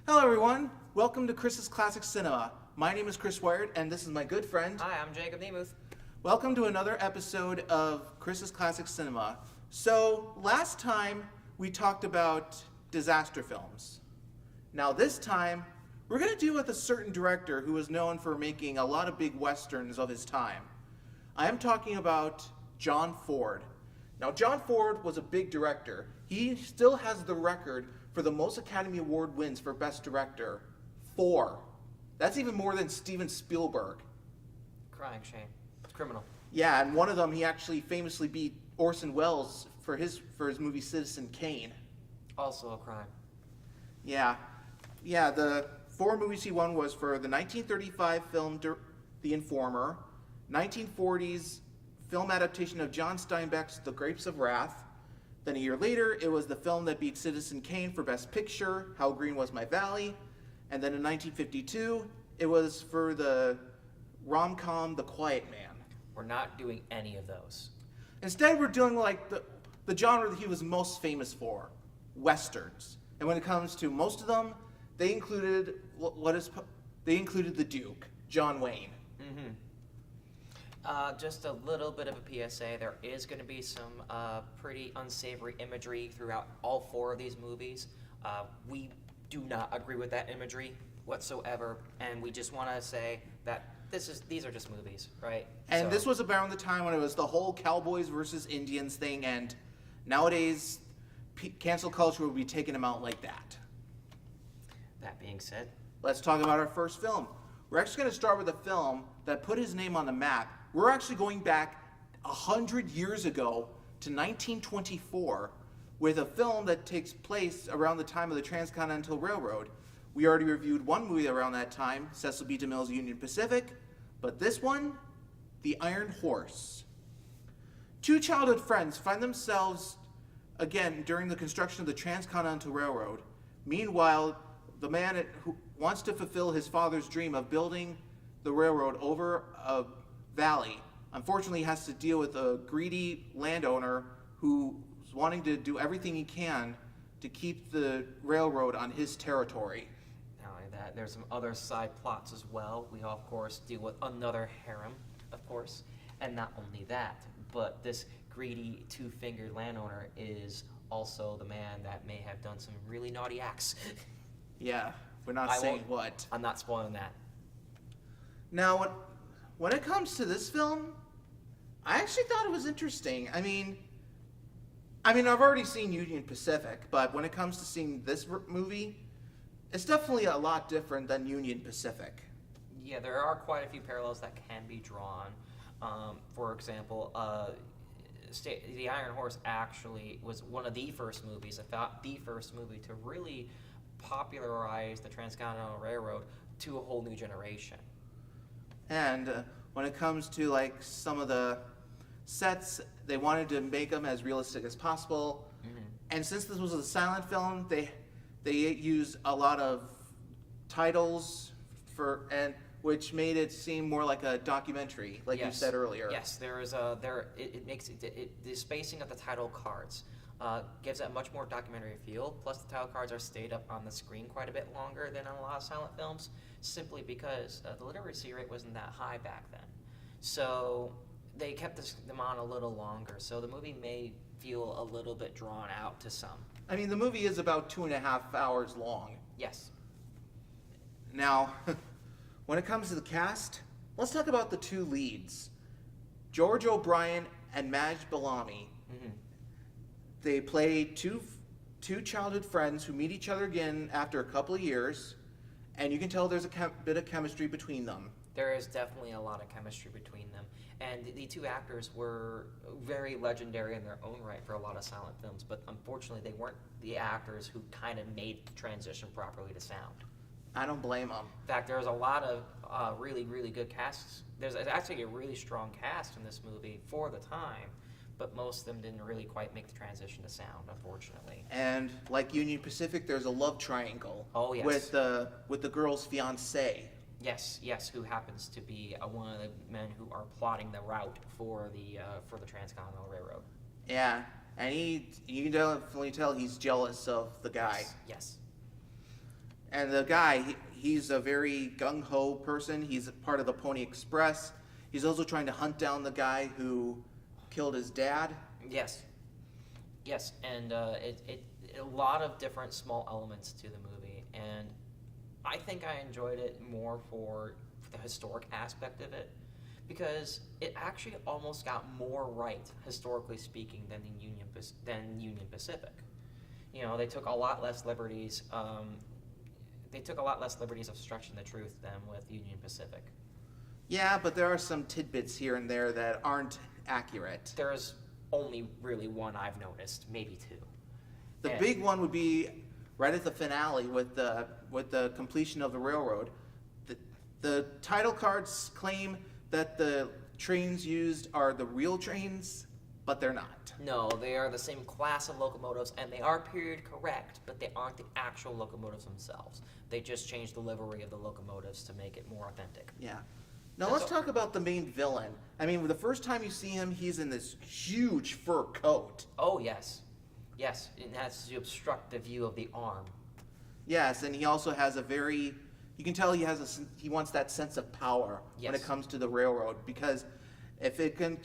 Hello everyone, welcome to Chris's Classic Cinema. My name is Chris Wired and this is my good friend. Hi, I'm Jacob Nemuth. Welcome to another episode of Chris's Classic Cinema. So, last time we talked about disaster films. Now this time, we're going to deal with a certain director who was known for making a lot of big westerns of his time. I am talking about John Ford. Now John Ford was a big director. He still has the record for the most Academy Award wins for Best Director. 4. That's even more than Steven Spielberg. Crying shame. It's criminal. Yeah, and one of them he actually famously beat Orson Welles for his movie Citizen Kane. Also a crime. Yeah, the 4 movies he won was for the 1935 film The Informer, 1940s film adaptation of John Steinbeck's The Grapes of Wrath. Then a year later, it was the film that beat Citizen Kane for Best Picture, How Green Was My Valley. And then in 1952, it was for the rom-com The Quiet Man. We're not doing any of those. Instead, we're doing like the genre that he was most famous for, westerns. And when it comes to most of them, they included the Duke, John Wayne. Mm-hmm. Just a little bit of a PSA. There is going to be some pretty unsavory imagery throughout all 4 of these movies. We do not agree with that imagery whatsoever, and we just want to say that these are just movies, right? And this was around the time when it was the whole Cowboys versus Indians thing, and nowadays, cancel culture would be taking them out like that. That being said, let's talk about our first film. We're actually going to start with a film that put his name on the map. We're actually going back 100 years ago to 1924 with a film that takes place around the time of the Transcontinental Railroad. We already reviewed one movie around that time, Cecil B. DeMille's Union Pacific, but this one, The Iron Horse. 2 childhood friends find themselves, again, during the construction of the Transcontinental Railroad. Meanwhile, the man who wants to fulfill his father's dream of building the railroad over a valley, unfortunately has to deal with a greedy landowner who's wanting to do everything he can to keep the railroad on his territory. not only that, there's some other side plots as well. We, of course, deal with another harem, of course, and not only that, but this greedy 2-fingered landowner is also the man that may have done some really naughty acts. Yeah, we're not saying what. I'm not spoiling that. Now, when it comes to this film, I actually thought it was interesting. I mean, I've already seen Union Pacific, but when it comes to seeing this movie, it's definitely a lot different than Union Pacific. Yeah, there are quite a few parallels that can be drawn. For example, The Iron Horse actually was one of the first movies, if not the first movie, to really popularize the Transcontinental Railroad to a whole new generation. And when it comes to like some of the sets, they wanted to make them as realistic as possible. Mm-hmm. And since this was a silent film, they used a lot of titles which made it seem more like a documentary, like you said earlier. Yes, it makes the spacing of the title cards gives it a much more documentary feel. Plus, the title cards are stayed up on the screen quite a bit longer than on a lot of silent films, simply because the literacy rate wasn't that high back then. So they kept them on a little longer. So the movie may feel a little bit drawn out to some. I mean, the movie is about 2.5 hours long. Yes. Now, when it comes to the cast, let's talk about the 2 leads, George O'Brien and Madge Bellamy. Mm-hmm. They play two childhood friends who meet each other again after a couple of years, and you can tell there's a bit of chemistry between them. There is definitely a lot of chemistry between them, and the 2 actors were very legendary in their own right for a lot of silent films, but unfortunately they weren't the actors who kind of made the transition properly to sound. I don't blame them. In fact, there's a lot of really, really good casts. There's actually a really strong cast in this movie for the time, but most of them didn't really quite make the transition to sound, unfortunately. And like Union Pacific, there's a love triangle. Oh, yes. With the girl's fiancé. Yes, who happens to be one of the men who are plotting the route for the Transcontinental Railroad. Yeah, and you can definitely tell he's jealous of the guy. Yes. And the guy, he's a very gung-ho person. He's a part of the Pony Express. He's also trying to hunt down the guy who killed his dad. Yes. Yes, and it a lot of different small elements to the movie, and I think I enjoyed it more for the historic aspect of it, because it actually almost got more right, historically speaking, than Union Pacific. You know, they took a lot less liberties. They took a lot less liberties of stretching the truth than with Union Pacific. Yeah, but there are some tidbits here and there that aren't accurate. There's only really one I've noticed, maybe two. The And- big one would be right at the finale with the completion of the railroad. The title cards claim that the trains used are the real trains, but they're not. No, they are the same class of locomotives, and they are period correct, but they aren't the actual locomotives themselves. They just changed the livery of the locomotives to make it more authentic. Yeah. Now That's let's all- talk about the main villain. I mean, the first time you see him, he's in this huge fur coat. Oh, yes. Yes, it has to obstruct the view of the arm. Yes, and he also has a very, you can tell he wants that sense of power when it Yes. comes to the railroad, because if it can,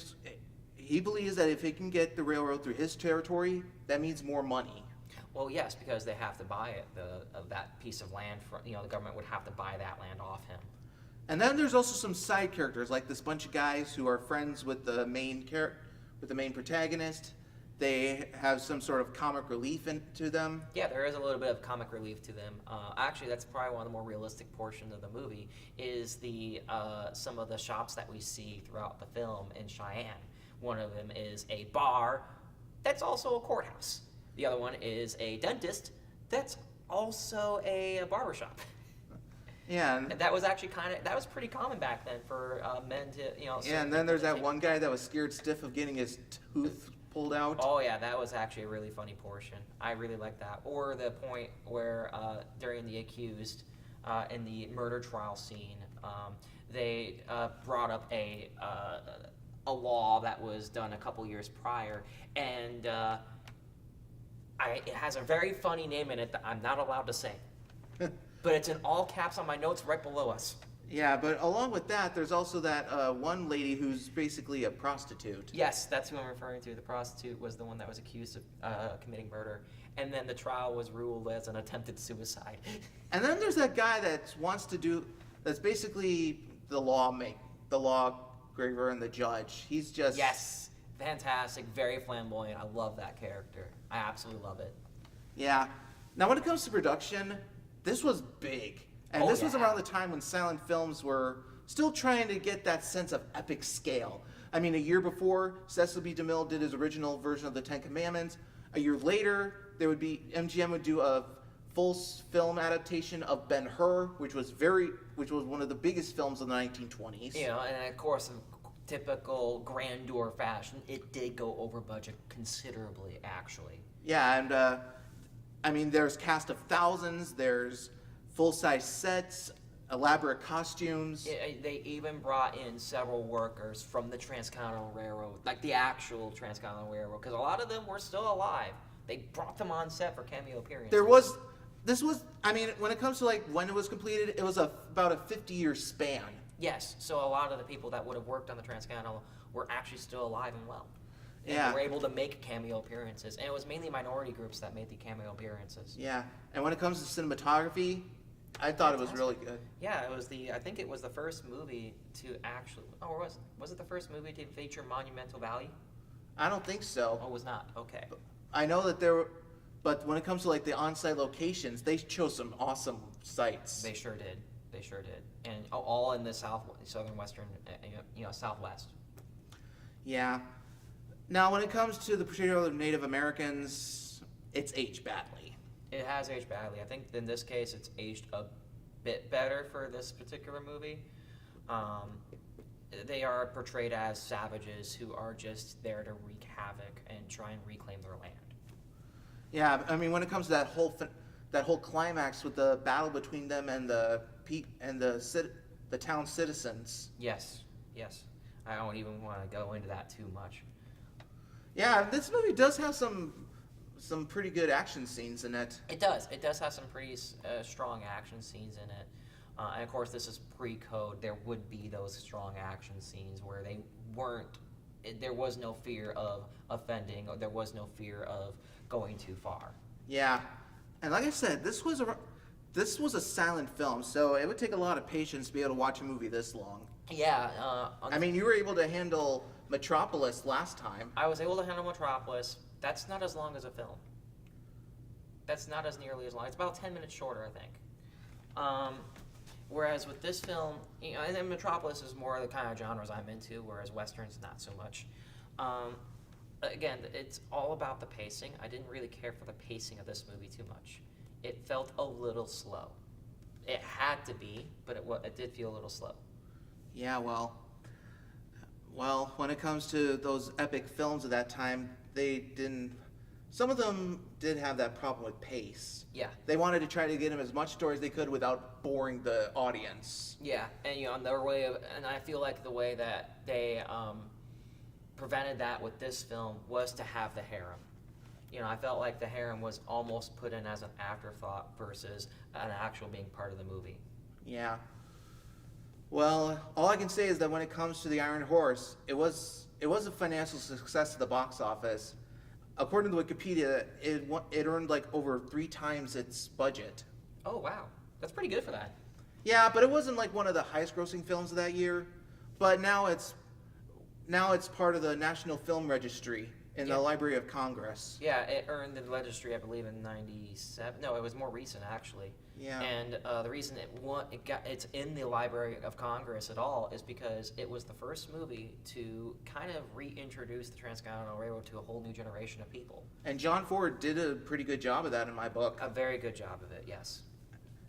he believes that if he can get the railroad through his territory, that means more money. Well, yes, because they have to buy it. That piece of land, the government would have to buy that land off him. And then there's also some side characters, like this bunch of guys who are friends with the main protagonist. They have some sort of comic relief to them. Yeah, there is a little bit of comic relief to them. Actually, that's probably one of the more realistic portions of the movie. Is some of the shops that we see throughout the film in Cheyenne. One of them is a bar that's also a courthouse. The other one is a dentist that's also a barbershop. Yeah, And that was actually that was pretty common back then for men to, yeah, and certain then there's people to that take- one guy that was scared stiff of getting his tooth pulled out. Oh yeah, that was actually a really funny portion. I really like that. Or the point where during the accused in the murder trial scene, they brought up a law that was done a couple years prior, and it has a very funny name in it that I'm not allowed to say, but it's in all caps on my notes right below us. Yeah, but along with that, there's also that one lady who's basically a prostitute. Yes, that's who I'm referring to. The prostitute was the one that was accused of committing murder, and then the trial was ruled as an attempted suicide. And then there's that guy that wants to do, that's basically the lawgiver and the judge. He's just... Yes, fantastic, very flamboyant. I love that character. I absolutely love it. Yeah. Now, when it comes to production, this was big. And Oh, this was yeah. around the time when silent films were still trying to get that sense of epic scale. I mean, a year before, Cecil B. DeMille did his original version of the Ten Commandments. A year later, MGM would do a full film adaptation of Ben-Hur, which was one of the biggest films of the 1920s. You know, and of course, in typical grandeur fashion, it did go over budget considerably, actually. Yeah, and I mean, there's cast of thousands, there's full-size sets, elaborate costumes. They even brought in several workers from the Transcontinental Railroad, like the actual Transcontinental Railroad, because a lot of them were still alive. They brought them on set for cameo appearances. I mean, when it comes to like when it was completed, it was about a 50-year span. Yes, so a lot of the people that would have worked on the Transcontinental were actually still alive and well. And Yeah. were able to make cameo appearances. And it was mainly minority groups that made the cameo appearances. Yeah, and when it comes to cinematography, I thought it was really good. Yeah, I think it was the first movie to actually, was it the first movie to feature Monumental Valley? I don't think so. Oh, it was not, okay. I know that but when it comes to like the on-site locations, they chose some awesome sites. They sure did. And all in the southern western, southwest. Yeah. Now, when it comes to the portrayal of Native Americans, it's aged badly. It has aged badly. I think in this case it's aged a bit better for this particular movie. They are portrayed as savages who are just there to wreak havoc and try and reclaim their land. Yeah, I mean, when it comes to that whole climax with the battle between them and the town citizens. Yes. I don't even want to go into that too much. Yeah, this movie does have some some pretty good action scenes in it. It does. It does have some pretty strong action scenes in it. And of course, this is pre-code. There would be those strong action scenes where they weren't. There was no fear of offending, or there was no fear of going too far. Yeah, and like I said, this was a silent film, so it would take a lot of patience to be able to watch a movie this long. Yeah. I mean, you were able to handle Metropolis last time. I was able to handle Metropolis. That's not as long as a film. That's not as nearly as long. It's about 10 minutes shorter, I think. Whereas with this film, and then Metropolis is more the kind of genres I'm into, whereas Westerns not so much. Again, it's all about the pacing. I didn't really care for the pacing of this movie too much. It felt a little slow. It had to be, but it did feel a little slow. Yeah, well, when it comes to those epic films of that time, some of them did have that problem with pace. Yeah. They wanted to try to get them as much story as they could without boring the audience. Yeah, and and I feel like the way that they prevented that with this film was to have the harem. I felt like the harem was almost put in as an afterthought versus an actual being part of the movie. Yeah. Well, all I can say is that when it comes to the Iron Horse, it was a financial success at the box office. According to Wikipedia, it earned like over 3 times its budget. Oh wow, that's pretty good for that. Yeah, but it wasn't like one of the highest grossing films of that year. But now it's part of the National Film Registry in the Library of Congress. Yeah, it earned the registry, I believe, in '97. No, it was more recent actually. Yeah. And the reason it's in the Library of Congress at all is because it was the first movie to kind of reintroduce the Transcontinental Railroad to a whole new generation of people. And John Ford did a pretty good job of that in my book. A very good job of it, yes.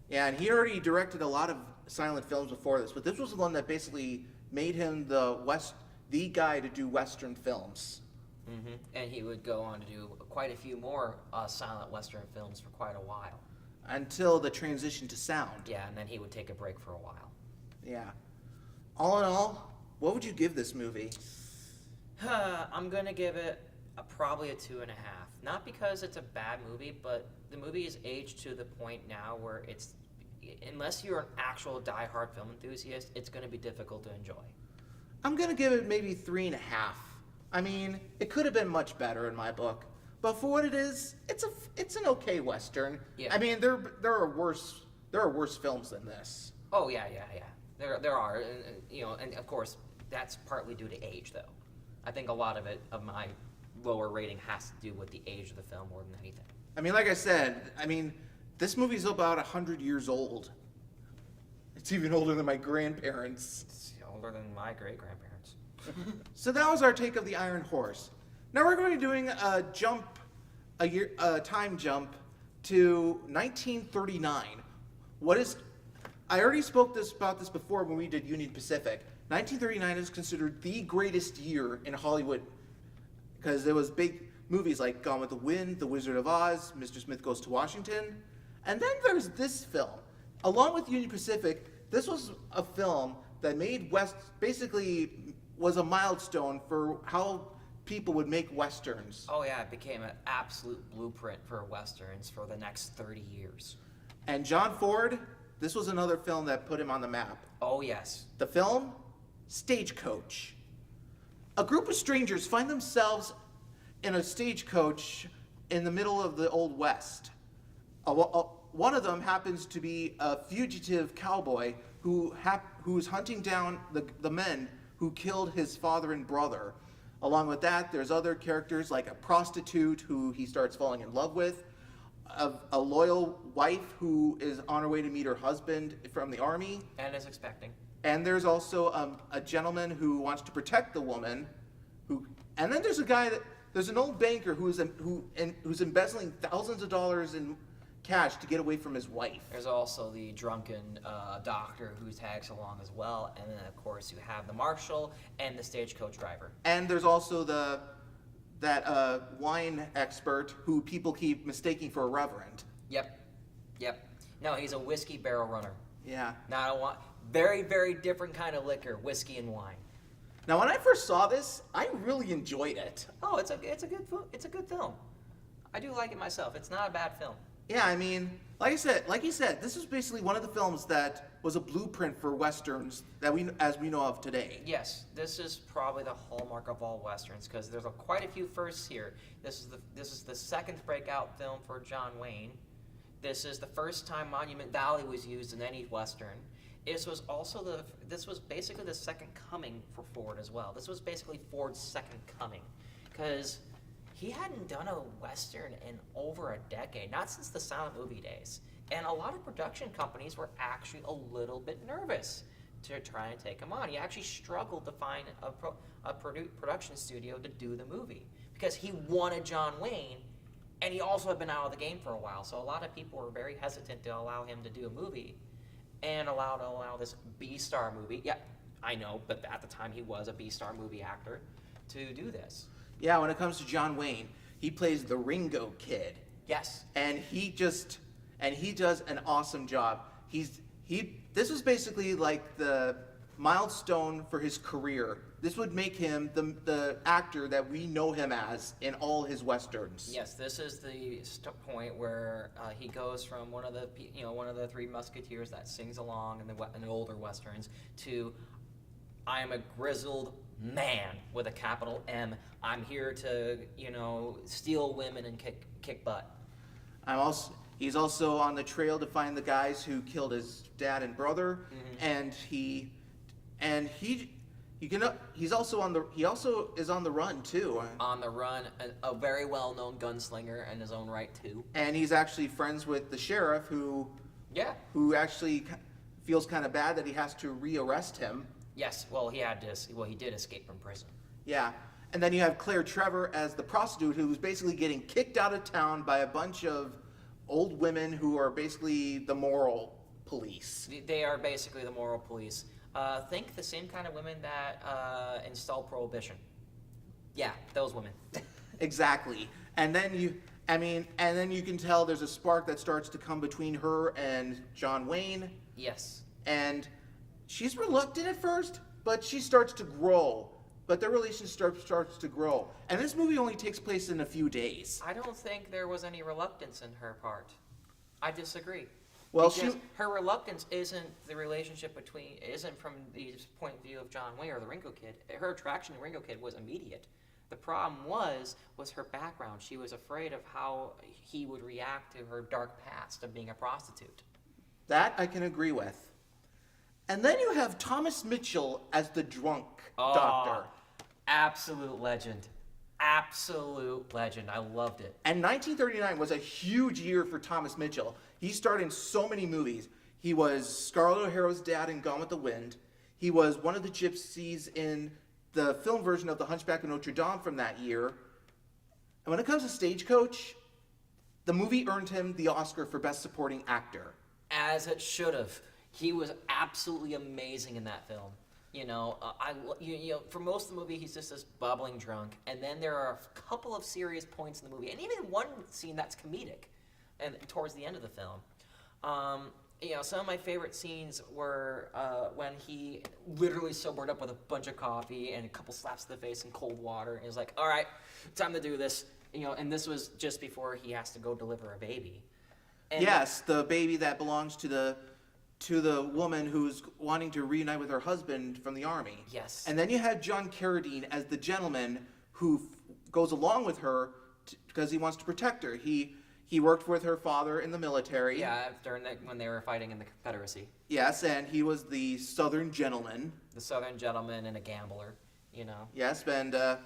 Yeah, and he already directed a lot of silent films before this, but this was the one that basically made him the guy to do Western films. Mm-hmm. And he would go on to do quite a few more silent Western films for quite a while. Until the transition to sound. Yeah, and then he would take a break for a while. Yeah. All in all, what would you give this movie? I'm going to give it probably a 2.5. Not because it's a bad movie, but the movie is aged to the point now where unless you're an actual die-hard film enthusiast, it's going to be difficult to enjoy. I'm going to give it maybe 3.5. I mean, it could have been much better in my book. But for what it is, it's an okay Western. Yeah. I mean, there are worse films than this. Oh yeah. There are, and of course that's partly due to age, though. I think a lot of my lower rating has to do with the age of the film more than anything. I mean, like I said, this movie's about 100 years old. It's even older than my grandparents. It's older than my great-grandparents. So that was our take of the Iron Horse. Now we're going to be doing a time jump to 1939. I already spoke about this before when we did Union Pacific. 1939 is considered the greatest year in Hollywood because there was big movies like Gone with the Wind, The Wizard of Oz, Mr. Smith Goes to Washington, and then there's this film. Along with Union Pacific, this was a film that basically was a milestone for how people would make Westerns. Oh yeah, it became an absolute blueprint for Westerns for the next 30 years. And John Ford, this was another film that put him on the map. Oh yes. The film, Stagecoach. A group of strangers find themselves in a stagecoach in the middle of the Old West. One of them happens to be a fugitive cowboy who's hunting down the men who killed his father and brother. Along with that, there's other characters like a prostitute who he starts falling in love with, a loyal wife who is on her way to meet her husband from the army. And is expecting. And there's also a gentleman who wants to protect the woman. And then there's an old banker who's embezzling thousands of dollars in cash to get away from his wife. There's also the drunken doctor who tags along as well, and then of course you have the marshal and the stagecoach driver. And there's also that wine expert who people keep mistaking for a reverend. Yep. No, he's a whiskey barrel runner. Yeah. Not a wine. Very, very different kind of liquor, whiskey and wine. Now, when I first saw this, I really enjoyed it. Oh, it's a good film. I do like it myself. It's not a bad film. Yeah, I mean, like you said, this is basically one of the films that was a blueprint for westerns that as we know of today. Yes, this is probably the hallmark of all westerns because there's quite a few firsts here. This is the second breakout film for John Wayne. This is the first time Monument Valley was used in any western. This was basically the second coming for Ford as well. This was basically Ford's second coming because he hadn't done a western in over a decade, not since the silent movie days. And a lot of production companies were actually a little bit nervous to try and take him on. He actually struggled to find a production studio to do the movie because he wanted John Wayne, and he also had been out of the game for a while. So a lot of people were very hesitant to allow him to do a movie and allow this B-star movie. Yeah, I know, but at the time he was a B-star movie actor to do this. Yeah, when it comes to John Wayne, he plays the Ringo Kid. Yes. And he does an awesome job. This was basically like the milestone for his career. This would make him the actor that we know him as in all his westerns. Yes, this is the point where he goes from one of the three musketeers that sings along in the older westerns to I am a grizzled man with a capital M. I'm here to steal women and kick butt. He's also on the trail to find the guys who killed his dad and brother, and he also is on the run too. On the run, a very well-known gunslinger in his own right too. And he's actually friends with the sheriff who actually feels kind of bad that he has to rearrest him. Yes, well he did escape from prison. Yeah. And then you have Claire Trevor as the prostitute who's basically getting kicked out of town by a bunch of old women who are basically the moral police. They are basically the moral police. Think the same kind of women that installed prohibition. Yeah, those women. Exactly. And then you can tell there's a spark that starts to come between her and John Wayne. Yes. And she's reluctant at first, but she starts to grow. But their relationship starts to grow. And this movie only takes place in a few days. I don't think there was any reluctance in her part. I disagree. Well, her reluctance isn't from the point of view of John Wayne or the Ringo Kid. Her attraction to Ringo Kid was immediate. The problem was her background. She was afraid of how he would react to her dark past of being a prostitute. That I can agree with. And then you have Thomas Mitchell as the drunk doctor. Absolute legend. Absolute legend. I loved it. And 1939 was a huge year for Thomas Mitchell. He starred in so many movies. He was Scarlett O'Hara's dad in Gone with the Wind. He was one of the gypsies in the film version of The Hunchback of Notre Dame from that year. And when it comes to Stagecoach, the movie earned him the Oscar for Best Supporting Actor. As it should have. He was absolutely amazing in that film. For most of the movie, he's just this bubbling drunk, and then there are a couple of serious points in the movie, and even one scene that's comedic, and towards the end of the film. Some of my favorite scenes were when he literally sobered up with a bunch of coffee and a couple slaps to the face and cold water, and he's like, "All right, time to do this." And this was just before he has to go deliver a baby. And yes, the baby that belongs to the woman who's wanting to reunite with her husband from the army. Yes. And then you had John Carradine as the gentleman who goes along with her because he wants to protect her. He worked with her father in the military. Yeah, when they were fighting in the Confederacy. Yes, and he was the Southern gentleman. The Southern gentleman and a gambler, Yes, and then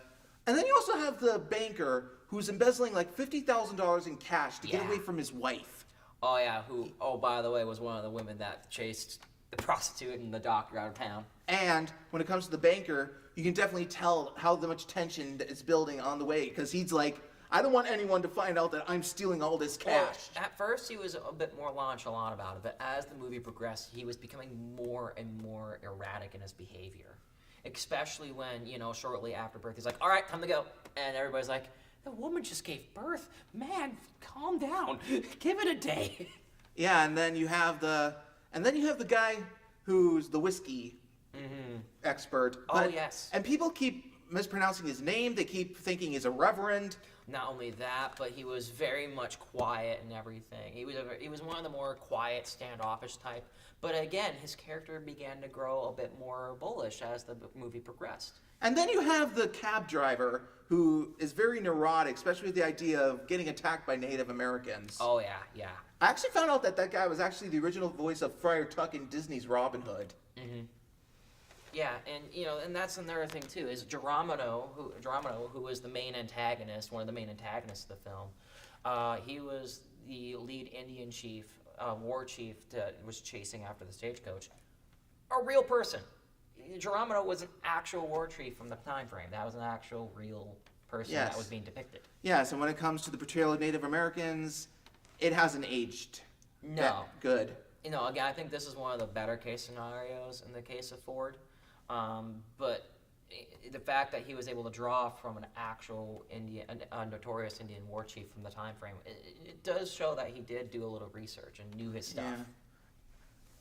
you also have the banker who's embezzling like $50,000 in cash to get away from his wife. Oh, yeah, who, by the way, was one of the women that chased the prostitute and the doctor out of town. And when it comes to the banker, you can definitely tell how much tension is building on the way, because he's like, I don't want anyone to find out that I'm stealing all this cash. Well, at first, he was a bit more nonchalant about it, but as the movie progressed, he was becoming more and more erratic in his behavior. Especially when, shortly after birth, he's like, all right, time to go. And everybody's like, the woman just gave birth. Man, calm down. Give it a day. Yeah, and then you have the guy who's the whiskey expert. Oh, yes. And people keep mispronouncing his name. They keep thinking he's a reverend. Not only that, but he was very much quiet and everything. He was one of the more quiet, standoffish type. But again, his character began to grow a bit more bullish as the movie progressed. And then you have the cab driver who is very neurotic, especially with the idea of getting attacked by Native Americans. Oh yeah, yeah. I actually found out that guy was actually the original voice of Friar Tuck in Disney's Robin Hood. Mm-hmm. Yeah, and and that's another thing too, is Geronimo, who was the main antagonist, one of the main antagonists of the film. He was the lead Indian chief, war chief that was chasing after the stagecoach. A real person. Geronimo was an actual war chief from the time frame. That was an actual real person Yes. that was being depicted. Yes, and when it comes to the portrayal of Native Americans, it hasn't aged No. that good. Again, I think this is one of the better case scenarios in the case of Ford. But the fact that he was able to draw from an actual a notorious Indian war chief from the time frame, it does show that he did do a little research and knew his stuff. Yeah.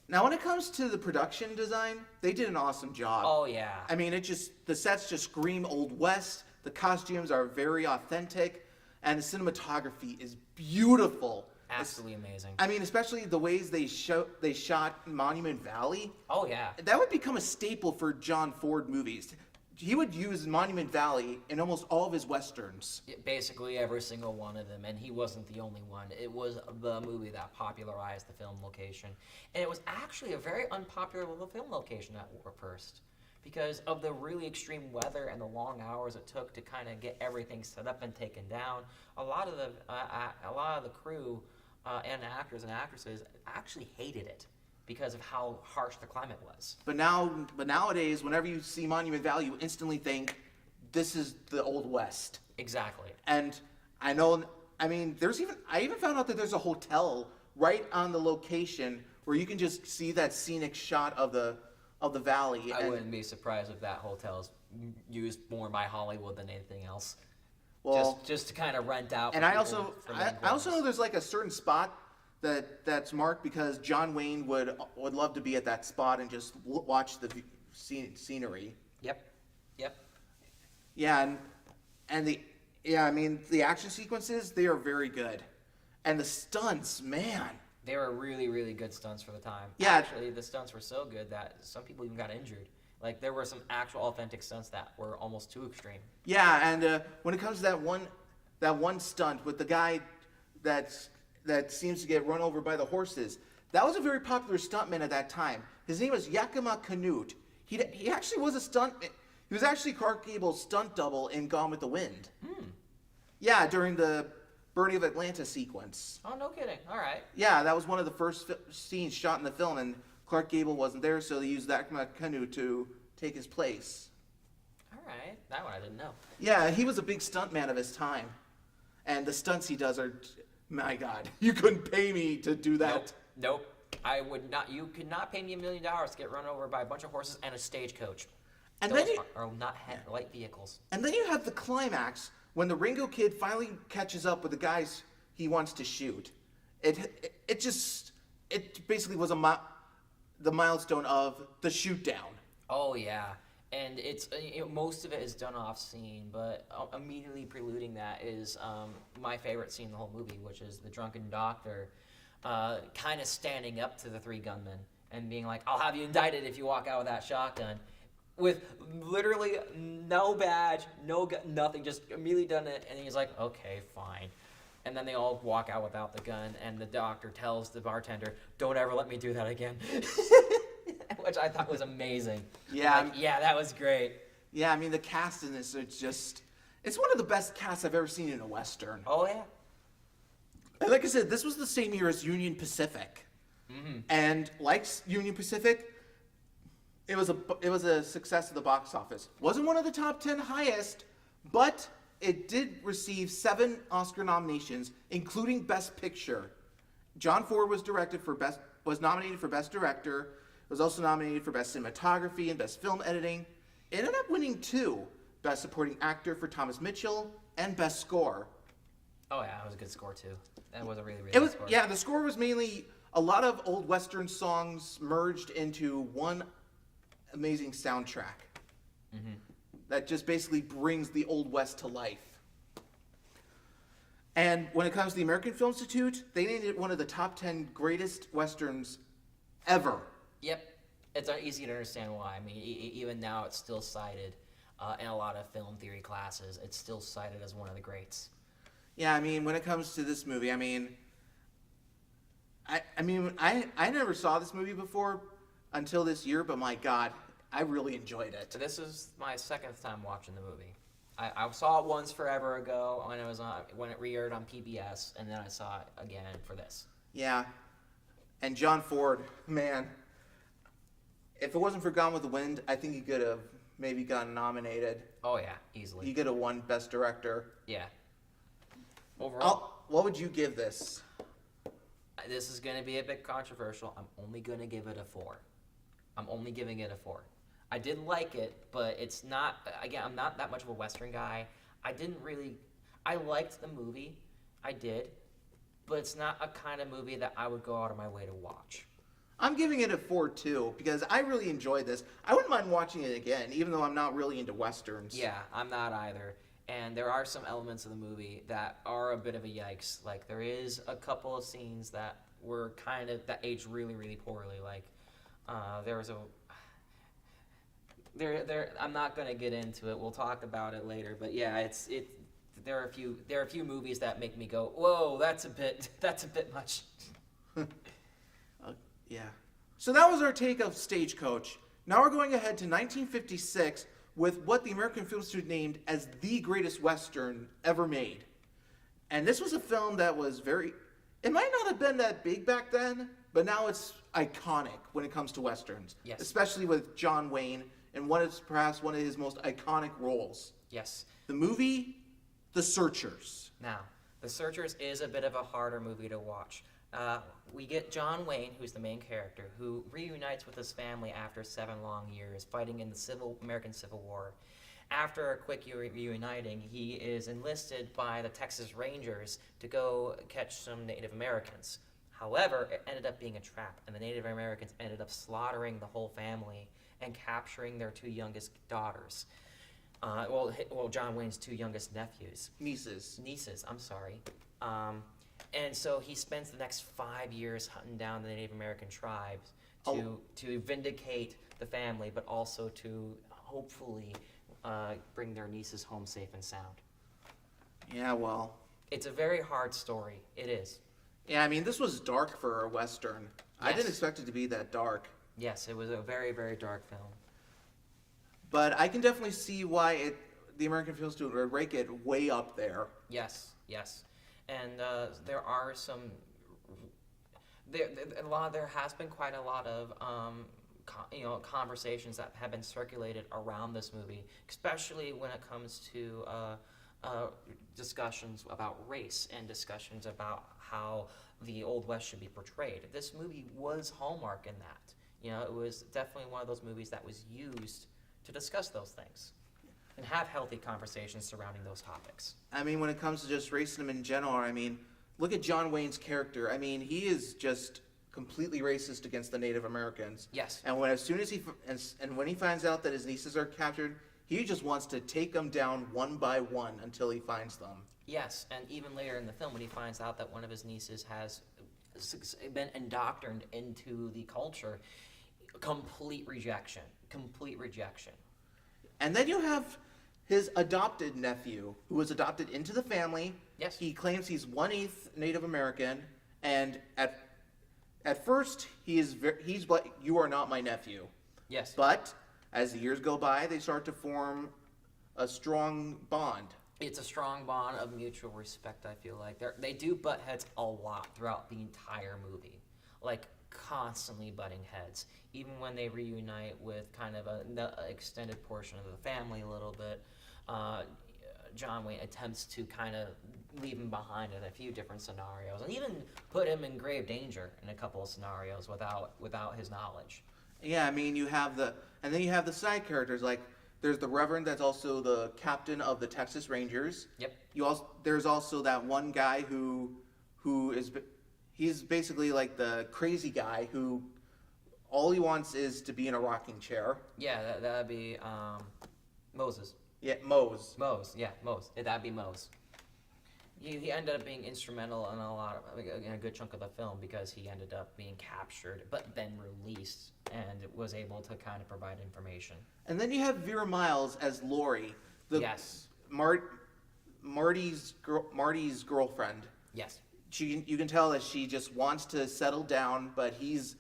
Now, when it comes to the production design, they did an awesome job. Oh yeah. I mean, the sets just scream Old West. The costumes are very authentic, and the cinematography is beautiful. Absolutely amazing. I mean, especially the ways they shot Monument Valley. Oh yeah. That would become a staple for John Ford movies. He would use Monument Valley in almost all of his westerns. Basically every single one of them, and he wasn't the only one. It was the movie that popularized the film location, and it was actually a very unpopular film location at first because of the really extreme weather and the long hours it took to kind of get everything set up and taken down. A lot of the crew and actors and actresses actually hated it because of how harsh the climate was. But nowadays, whenever you see Monument Valley, you instantly think this is the Old West. Exactly. And I mean, I even found out that there's a hotel right on the location where you can just see that scenic shot of the valley. I wouldn't be surprised if that hotel is used more by Hollywood than anything else. Well, just to kind of rent out. and for I people also for I main also know goals. there's like a certain spot that's marked because John Wayne would love to be at that spot and just watch the scenery. Yep. Yeah, I mean the action sequences, they are very good, and the stunts, man. They were really, really good stunts for the time. Yeah. Actually, the stunts were so good that some people even got injured. Like, there were some actual authentic stunts that were almost too extreme. Yeah, and when it comes to that one stunt with the guy that seems to get run over by the horses, that was a very popular stuntman at that time. His name was Yakima Canute. He actually was a stuntman. He was actually Clark Gable's stunt double in Gone with the Wind. Yeah, during the Burning of Atlanta sequence. Oh, no kidding. All right. Yeah, that was one of the first scenes shot in the film, and Clark Gable wasn't there, so they used Yakima Canute to take his place. All right. That one I didn't know. Yeah, he was a big stuntman of his time. And the stunts he does are, my God, you couldn't pay me to do that. Nope. I would not. You could not pay me $1 million to get run over by a bunch of horses and a stagecoach. And Those then are not light vehicles. And then you have the climax when the Ringo Kid finally catches up with the guys he wants to shoot. It basically was the milestone of the shoot down. Oh yeah, and it's most of it is done off scene, but immediately preluding that is my favorite scene in the whole movie, which is the drunken doctor kind of standing up to the three gunmen and being like, "I'll have you indicted if you walk out with that shotgun," with literally no badge, no gun, nothing, just immediately done it, and he's like, "Okay, fine." And then they all walk out without the gun, and the doctor tells the bartender, "Don't ever let me do that again." Which I thought was amazing. Yeah. Like, yeah, that was great. Yeah, I mean, the cast in this, it's one of the best casts I've ever seen in a Western. Oh, yeah. And like I said, this was the same year as Union Pacific. Mm-hmm. And like Union Pacific, it was a success at the box office. Wasn't one of the top 10 highest, but it did receive 7 Oscar nominations, including Best Picture. John Ford was nominated for Best Director. Was also nominated for Best Cinematography and Best Film Editing. It ended up winning 2, Best Supporting Actor for Thomas Mitchell and Best Score. Oh, yeah, it was a good score, too. That was a really, really good score. Yeah, the score was mainly a lot of old Western songs merged into one amazing soundtrack. Mm-hmm. that just basically brings the Old West to life. And when it comes to the American Film Institute, they named it one of the top 10 greatest westerns ever. Yep, it's easy to understand why. I mean, even now it's still cited in a lot of film theory classes. It's still cited as one of the greats. Yeah, I mean, when it comes to this movie, I never saw this movie before until this year, but my God, I really enjoyed it. So this is my second time watching the movie. I saw it once forever ago when it re-aired on PBS, and then I saw it again for this. Yeah, and John Ford, man, if it wasn't for Gone with the Wind, I think he could have maybe gotten nominated. Oh yeah, easily. He could have won Best Director. Yeah. Overall, What would you give this? this is going to be a bit controversial. I'm only going to give it a 4. I'm only giving it a 4. I did like it, but it's not, again, I'm not that much of a Western guy. I liked the movie. I did. But it's not a kind of movie that I would go out of my way to watch. I'm giving it a 4 too, because I really enjoyed this. I wouldn't mind watching it again, even though I'm not really into Westerns. Yeah, I'm not either. And there are some elements of the movie that are a bit of a yikes. Like, there is a couple of scenes that were that aged really, really poorly. Like, there was I'm not going to get into it. We'll talk about it later. But yeah, there are a few movies that make me go, whoa, that's a bit much. Yeah. So that was our take of Stagecoach. Now we're going ahead to 1956 with what the American Film Institute named as the greatest Western ever made. And this was a film that was it might not have been that big back then, but now it's iconic when it comes to Westerns. Yes. Especially with John Wayne and perhaps one of his most iconic roles. Yes. The movie, The Searchers. Now, The Searchers is a bit of a harder movie to watch. We get John Wayne, who's the main character, who reunites with his family after 7 long years fighting in the American Civil War. After a quick reuniting, he is enlisted by the Texas Rangers to go catch some Native Americans. However, it ended up being a trap, and the Native Americans ended up slaughtering the whole family and capturing their 2 youngest daughters. John Wayne's 2 youngest nephews. Nieces, I'm sorry. And so he spends the next 5 years hunting down the Native American tribes to vindicate the family, but also to hopefully bring their nieces home safe and sound. Yeah, well. It's a very hard story. It is. Yeah, I mean, this was dark for a Western. I Yes. didn't expect it to be that dark. Yes, it was a very, very dark film. But I can definitely see why the American Film Institute would rank it way up there. Yes. And there are some. There has been quite a lot of conversations that have been circulated around this movie, especially when it comes to discussions about race and discussions about how the Old West should be portrayed. This movie was hallmark in that. It was definitely one of those movies that was used to discuss those things and have healthy conversations surrounding those topics. I mean, when it comes to just racism in general, I mean, look at John Wayne's character. I mean, he is just completely racist against the Native Americans. Yes. And when he finds out that his nieces are captured, he just wants to take them down one by one until he finds them. Yes, and even later in the film when he finds out that one of his nieces has been indoctrined into the culture, complete rejection. And then you have his adopted nephew, who was adopted into the family. Yes. He claims he's 1/8 Native American, and at first he's like, "You are not my nephew." Yes. But as the years go by, they start to form a strong bond. It's a strong bond of mutual respect, I feel like. They do butt heads a lot throughout the entire movie. Like, constantly butting heads. Even when they reunite with kind of an extended portion of the family a little bit, John Wayne attempts to kind of leave him behind in a few different scenarios, and even put him in grave danger in a couple of scenarios without his knowledge. Yeah, I mean, you have the side characters, like there's the Reverend that's also the captain of the Texas Rangers. Yep. There's also that one guy he's basically like the crazy guy who all he wants is to be in a rocking chair. Yeah, that'd be Moses. Yeah, Mose. Mose, yeah, Mose. That'd be Mose. He ended up being instrumental in in a good chunk of the film because he ended up being captured, but then released and was able to kind of provide information. And then you have Vera Miles as Lori, the Yes. Marty's girlfriend. Yes. You can tell that she just wants to settle down, but he's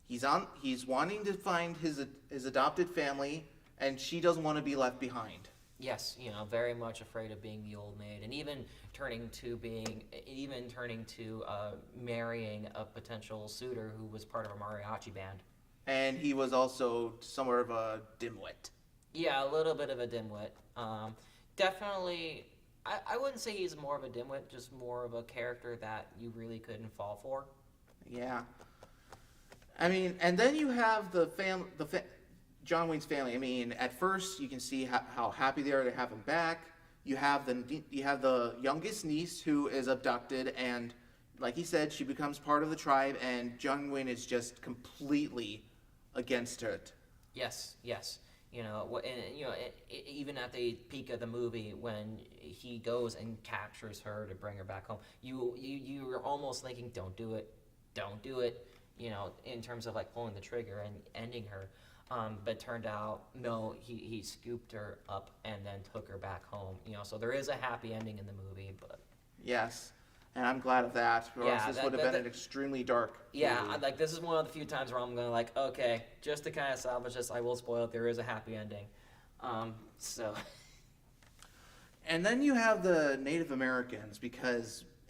wanting to find his adopted family, and she doesn't want to be left behind. Yes, very much afraid of being the old maid, and even turning to marrying a potential suitor who was part of a mariachi band. And he was also somewhat of a dimwit. Yeah, a little bit of a dimwit. Definitely, I wouldn't say he's more of a dimwit, just more of a character that you really couldn't fall for. Yeah. I mean, and then you have John Wayne's family. I mean, at first you can see how happy they are to have him back. You have the youngest niece who is abducted, and like he said, she becomes part of the tribe, and John Wayne is just completely against it. Yes, yes. Even at the peak of the movie, when he goes and captures her to bring her back home, you're almost thinking, don't do it, in terms of like pulling the trigger and ending her. But turned out, no, he scooped her up and then took her back home. So there is a happy ending in the movie, but Yes, and I'm glad of that. Or else this would have been an extremely dark movie. like this is one of the few times where I'm gonna like, okay, just to kind of salvage this, I will spoil it. There is a happy ending. So. And then you have the Native Americans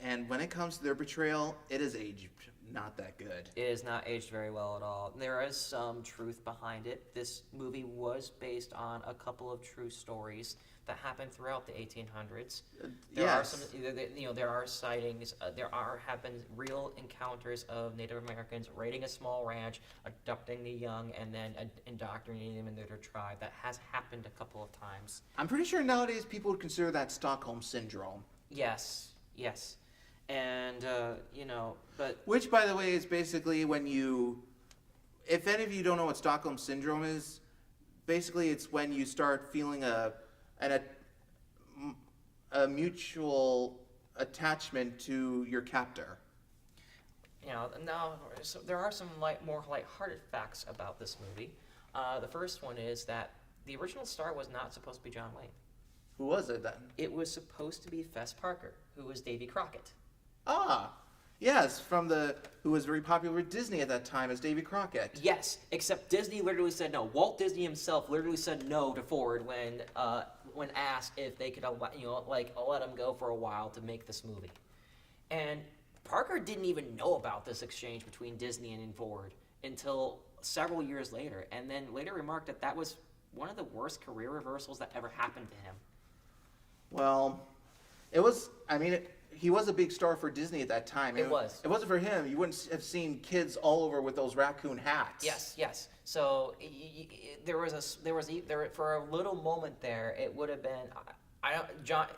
and when it comes to their betrayal, it is aged not that good. It is not aged very well at all. There is some truth behind it. This movie was based on a couple of true stories that happened throughout the 1800s. There are some, there are sightings. Have been real encounters of Native Americans raiding a small ranch, abducting the young, and then indoctrinating them into their tribe. That has happened a couple of times. I'm pretty sure nowadays people would consider that Stockholm Syndrome. Yes, yes. And, but... Which, by the way, is basically if any of you don't know what Stockholm Syndrome is, basically it's when you start feeling a mutual attachment to your captor. Now, so there are some more lighthearted facts about this movie. The first one is that the original star was not supposed to be John Wayne. Who was it then? It was supposed to be Fess Parker, who was Davy Crockett. Ah, yes, who was very popular with Disney at that time as Davy Crockett. Yes, except Disney literally said no. Walt Disney himself literally said no to Ford when asked if they could let him go for a while to make this movie. And Parker didn't even know about this exchange between Disney and Ford until several years later, and then later remarked that was one of the worst career reversals that ever happened to him. Well, it was, he was a big star for Disney at that time. It was. It wasn't for him, you wouldn't have seen kids all over with those raccoon hats. Yes, yes. So for a little moment there, it would have been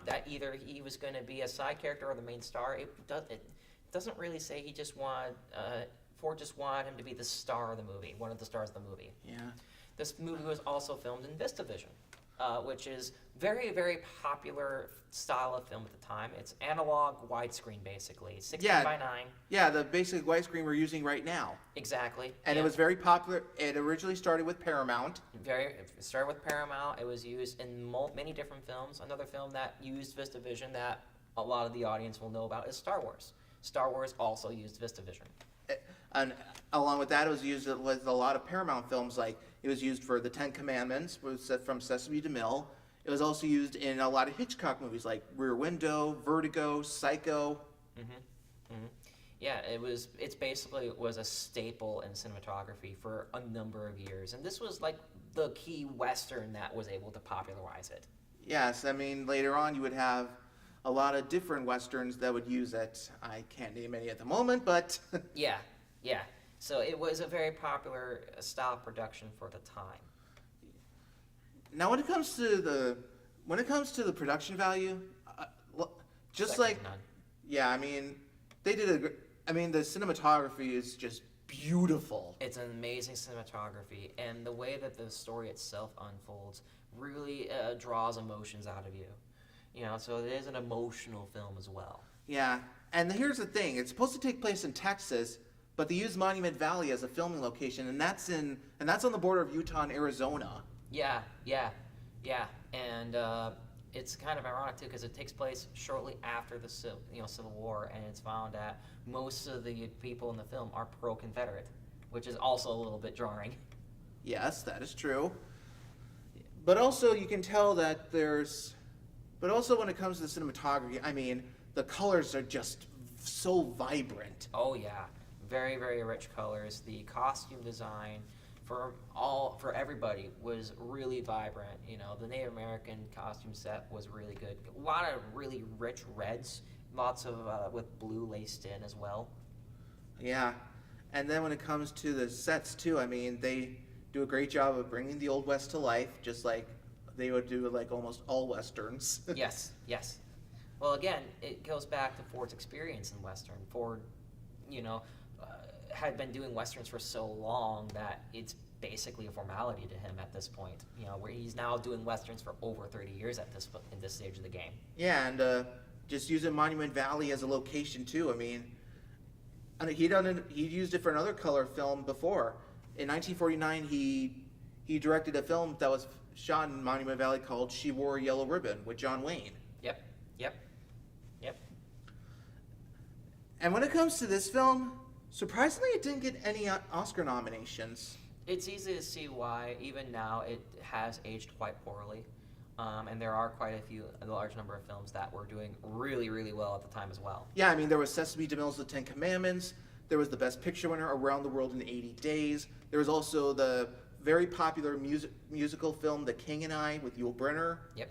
that either he was going to be a side character or the main star. It doesn't really say he just wanted Ford just wanted him to be the star of the movie, one of the stars of the movie. Yeah. This movie was also filmed in VistaVision, which is very, very popular style of film at the time. It's analog widescreen, basically, 16:9. Yeah, the basic widescreen we're using right now. Exactly. And it was very popular. It originally started with Paramount. It started with Paramount. It was used in many different films. Another film that used VistaVision that a lot of the audience will know about is Star Wars. Star Wars also used VistaVision. And along with that, it was used with a lot of Paramount films. Like it was used for the Ten Commandments, from Sesame DeMille. It was also used in a lot of Hitchcock movies, like Rear Window, Vertigo, Psycho. Mm-hmm. Mm-hmm. Yeah, it basically was a staple in cinematography for a number of years, and this was like the key Western that was able to popularize it. Yes, later on you would have a lot of different Westerns that would use it. I can't name any at the moment, but... Yeah. So it was a very popular style production for the time. Now, when it comes to the production value, just Second like to none. Yeah, they did the cinematography is just beautiful. It's an amazing cinematography, and the way that the story itself unfolds really draws emotions out of you. You know, so it is an emotional film as well. Yeah, and here's the thing: it's supposed to take place in Texas, but they use Monument Valley as a filming location, and that's on the border of Utah and Arizona. Yeah, and it's kind of ironic too because it takes place shortly after the Civil War, and it's found that most of the people in the film are pro-Confederate, which is also a little bit jarring. Yes, that is true. But also, you can tell that there's. But also, when it comes to the cinematography, I mean, the colors are just so vibrant. Oh yeah, very very rich colors. The costume design for everybody was really vibrant. You know, the Native American costume set was really good. A lot of really rich reds, lots of with blue laced in as well. Yeah, and then when it comes to the sets too, I mean, they do a great job of bringing the Old West to life, just like they would do like almost all westerns. Yes. Well, again, it goes back to Ford's experience in Western. Ford, you know, had been doing Westerns for so long that it's basically a formality to him at this point. You know, where he's now doing Westerns for over 30 years in this stage of the game. Yeah, and just using Monument Valley as a location too. I mean, he used it for another color film before. In 1949, he directed a film that was shot in Monument Valley called She Wore a Yellow Ribbon with John Wayne. Yep. And when it comes to this film, surprisingly, it didn't get any Oscar nominations. It's easy to see why, even now, it has aged quite poorly. And there are a large number of films that were doing really, really well at the time as well. Yeah, I mean, there was Sesame DeMille's The Ten Commandments. There was the Best Picture winner, Around the World in 80 Days. There was also the very popular musical film, The King and I, with Yul Brynner. Yep.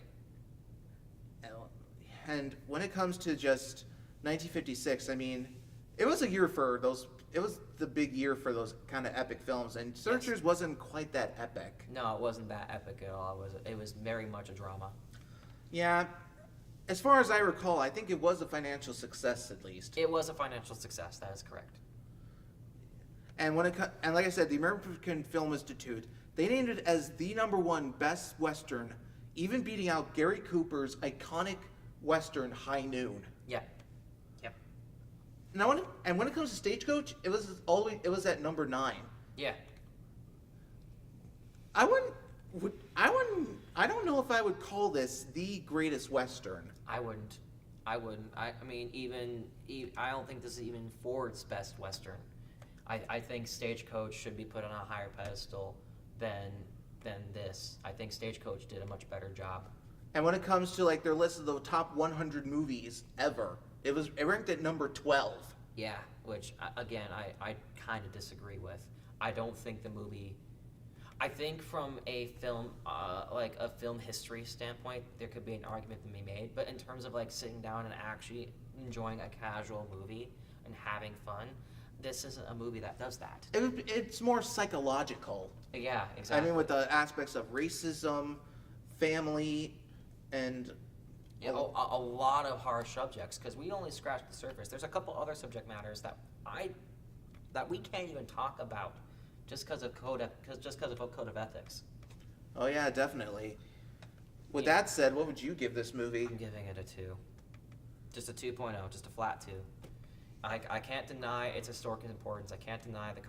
And when it comes to just 1956, I mean, it was a year for those. It was the big year for those kind of epic films, and Searchers wasn't quite that epic. No, it wasn't that epic at all. It was very much a drama. Yeah, as far as I recall, I think it was a financial success at least. It was a financial success. That is correct. And and like I said, the American Film Institute, they named it as the #1 best Western, even beating out Gary Cooper's iconic Western High Noon. Yeah. Yep. Now, when it comes to Stagecoach, it was at number 9. Yeah. I don't know if I would call this the greatest Western. I wouldn't. I mean, I don't think this is even Ford's best Western. I think Stagecoach should be put on a higher pedestal than this. I think Stagecoach did a much better job. And when it comes to like their list of the top 100 movies ever, it ranked at number 12. Yeah, which again I kind of disagree with. I don't think the movie. I think from a film like a film history standpoint, there could be an argument to be made. But in terms of like sitting down and actually enjoying a casual movie and having fun, this isn't a movie that does that. It's more psychological. Yeah, exactly. I mean, with the aspects of racism, family, and a lot of harsh subjects, because we only scratched the surface. There's a couple other subject matters that we can't even talk about just because of code of ethics. Oh yeah, definitely. With Yeah. that said, what would you give this movie? I'm giving it a 2. Just a 2.0, just a flat 2. I can't deny its historic importance. I can't deny the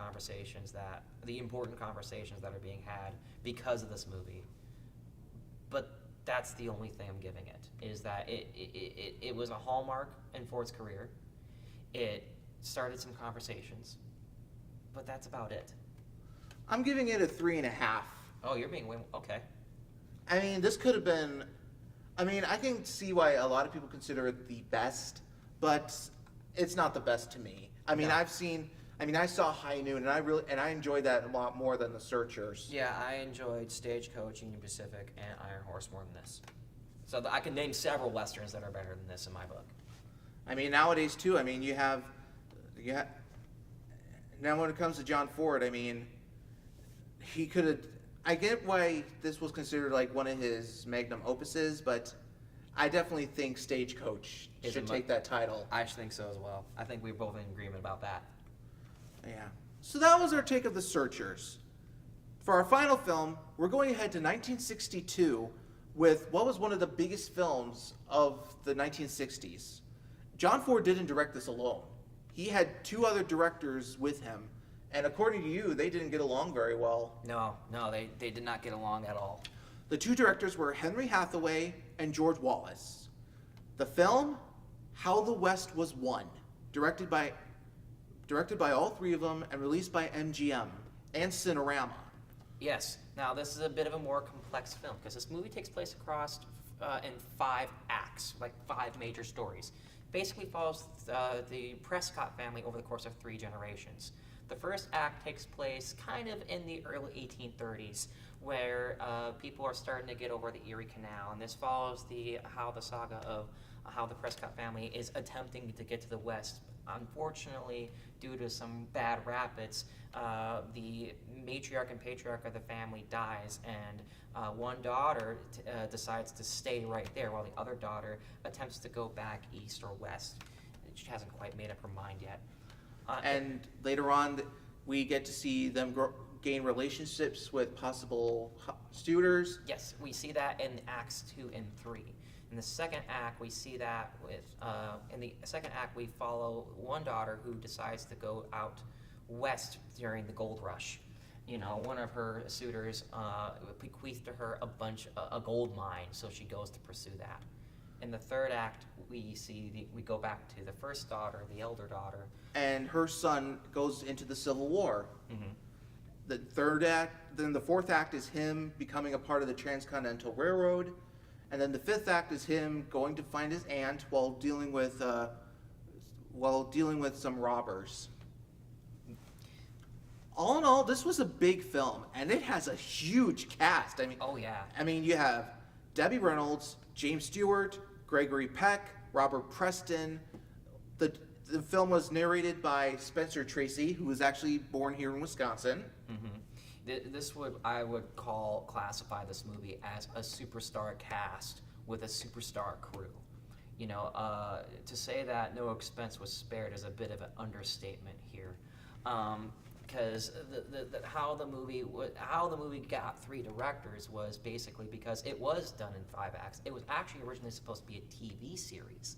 important conversations that are being had because of this movie. But that's the only thing I'm giving it, is that it was a hallmark in Ford's career. It started some conversations, but that's about it. I'm giving it a 3.5. Oh, you're being okay. I mean, this could have been. I mean, I can see why a lot of people consider it the best, but it's not the best to me. I mean, No. I saw High Noon, and I enjoyed that a lot more than The Searchers. Yeah, I enjoyed Stagecoach, Union Pacific, and Iron Horse more than this. So I can name several westerns that are better than this in my book. I mean, nowadays too. I mean, you have. Now, when it comes to John Ford, I mean, he could have. I get why this was considered like one of his magnum opuses, but I definitely think Stagecoach should take that title. I think so as well. I think we're both in agreement about that. Yeah. So that was our take of The Searchers. For our final film, we're going ahead to 1962 with what was one of the biggest films of the 1960s. John Ford didn't direct this alone. He had two other directors with him, and according to you, they didn't get along very well. No, they did not get along at all. The two directors were Henry Hathaway and George Wallace. The film, How the West Was Won, directed by all three of them and released by MGM and Cinerama. Yes. Now, this is a bit of a more complex film because this movie takes place across in 5 acts, like 5 major stories. Basically follows the Prescott family over the course of 3 generations. The first act takes place kind of in the early 1830s, where people are starting to get over the Erie Canal, and this follows how the saga of how the Prescott family is attempting to get to the West. Unfortunately, due to some bad rapids, the matriarch and patriarch of the family dies, and one daughter decides to stay right there, while the other daughter attempts to go back east or west. She hasn't quite made up her mind yet. And later on, we get to see them gain relationships with possible suitors. Yes, we see that in Acts 2 and 3. In the second act, we see that in the second act, we follow one daughter who decides to go out west during the gold rush. You know, one of her suitors bequeathed to her a gold mine, so she goes to pursue that. In the third act, we go back to the first daughter, the elder daughter. And her son goes into the Civil War. Mm-hmm. Then the fourth act is him becoming a part of the Transcontinental Railroad. And then the fifth act is him going to find his aunt while dealing with some robbers. All in all, this was a big film, and it has a huge cast. Oh yeah. You have Debbie Reynolds, James Stewart, Gregory Peck, Robert Preston. The film was narrated by Spencer Tracy, who was actually born here in Wisconsin. Mm-hmm. I would classify this movie as a superstar cast with a superstar crew. You know, to say that no expense was spared is a bit of an understatement here, because how the movie got 3 directors was basically because it was done in 5 acts. It was actually originally supposed to be a TV series,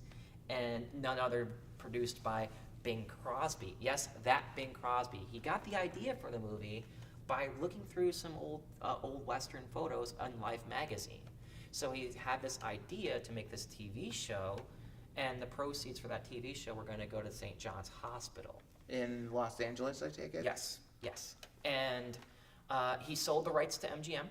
and none other produced by Bing Crosby. Yes, that Bing Crosby. He got the idea for the movie by looking through some old Western photos on Life magazine. So he had this idea to make this TV show, and the proceeds for that TV show were going to go to St. John's Hospital. In Los Angeles, I take it? Yes. And he sold the rights to MGM.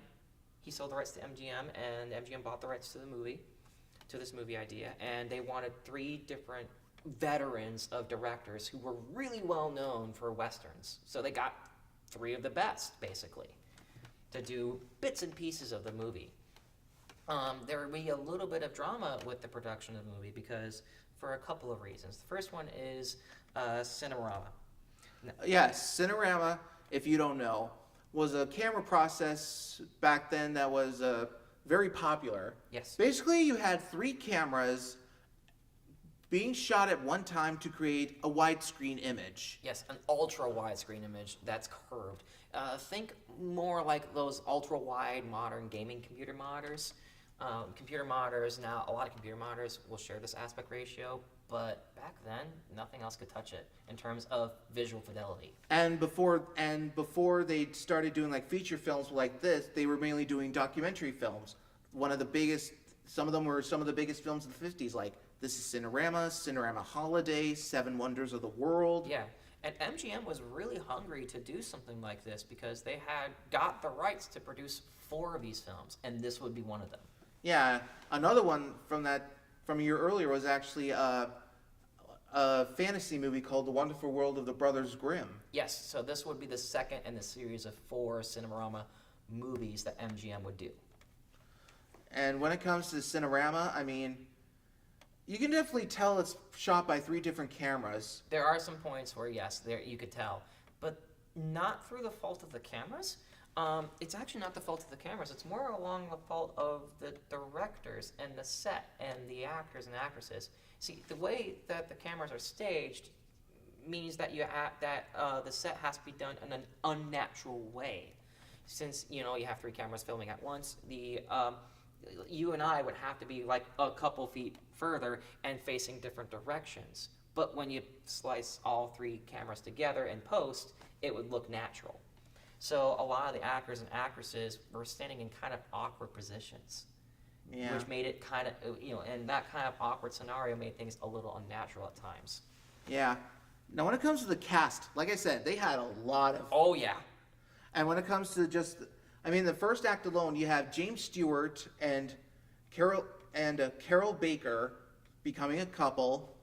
And MGM bought the rights to this movie idea, and they wanted 3 different veterans of directors who were really well known for Westerns. So they got 3 of the best, basically, to do bits and pieces of the movie. There would be a little bit of drama with the production of the movie because for a couple of reasons. The first one is Cinerama. Yes, Cinerama, if you don't know, was a camera process back then that was very popular. Yes. Basically, you had 3 cameras being shot at one time to create a widescreen image. Yes, an ultra widescreen image that's curved. Think more like those ultra wide modern gaming computer monitors. Computer monitors now, a lot of computer monitors will share this aspect ratio, but back then, nothing else could touch it in terms of visual fidelity. And before they started doing like feature films like this, they were mainly doing documentary films. Some of them were some of the biggest films of the 50s, like This is Cinerama Holiday, 7 Wonders of the World. Yeah, and MGM was really hungry to do something like this because they had got the rights to produce 4 of these films, and this would be one of them. Yeah, another one from a year earlier was actually a fantasy movie called The Wonderful World of the Brothers Grimm. Yes, so this would be the second in the series of 4 Cinerama movies that MGM would do. And when it comes to Cinerama, you can definitely tell it's shot by 3 different cameras. There are some points where, yes, you could tell, but not through the fault of the cameras. It's actually not the fault of the cameras. It's more along the fault of the directors and the set and the actors and actresses. See, the way that the cameras are staged means that the set has to be done in an unnatural way. since you have 3 cameras filming at once, you and I would have to be like a couple feet further and facing different directions. But when you slice all 3 cameras together in post, it would look natural. So a lot of the actors and actresses were standing in kind of awkward positions, Yeah. which made it kind of, and that kind of awkward scenario made things a little unnatural at times. Yeah. Now, when it comes to the cast, like I said, they had a lot of. Oh, yeah. And when it comes to the first act alone, you have James Stewart and Carol Baker becoming a couple.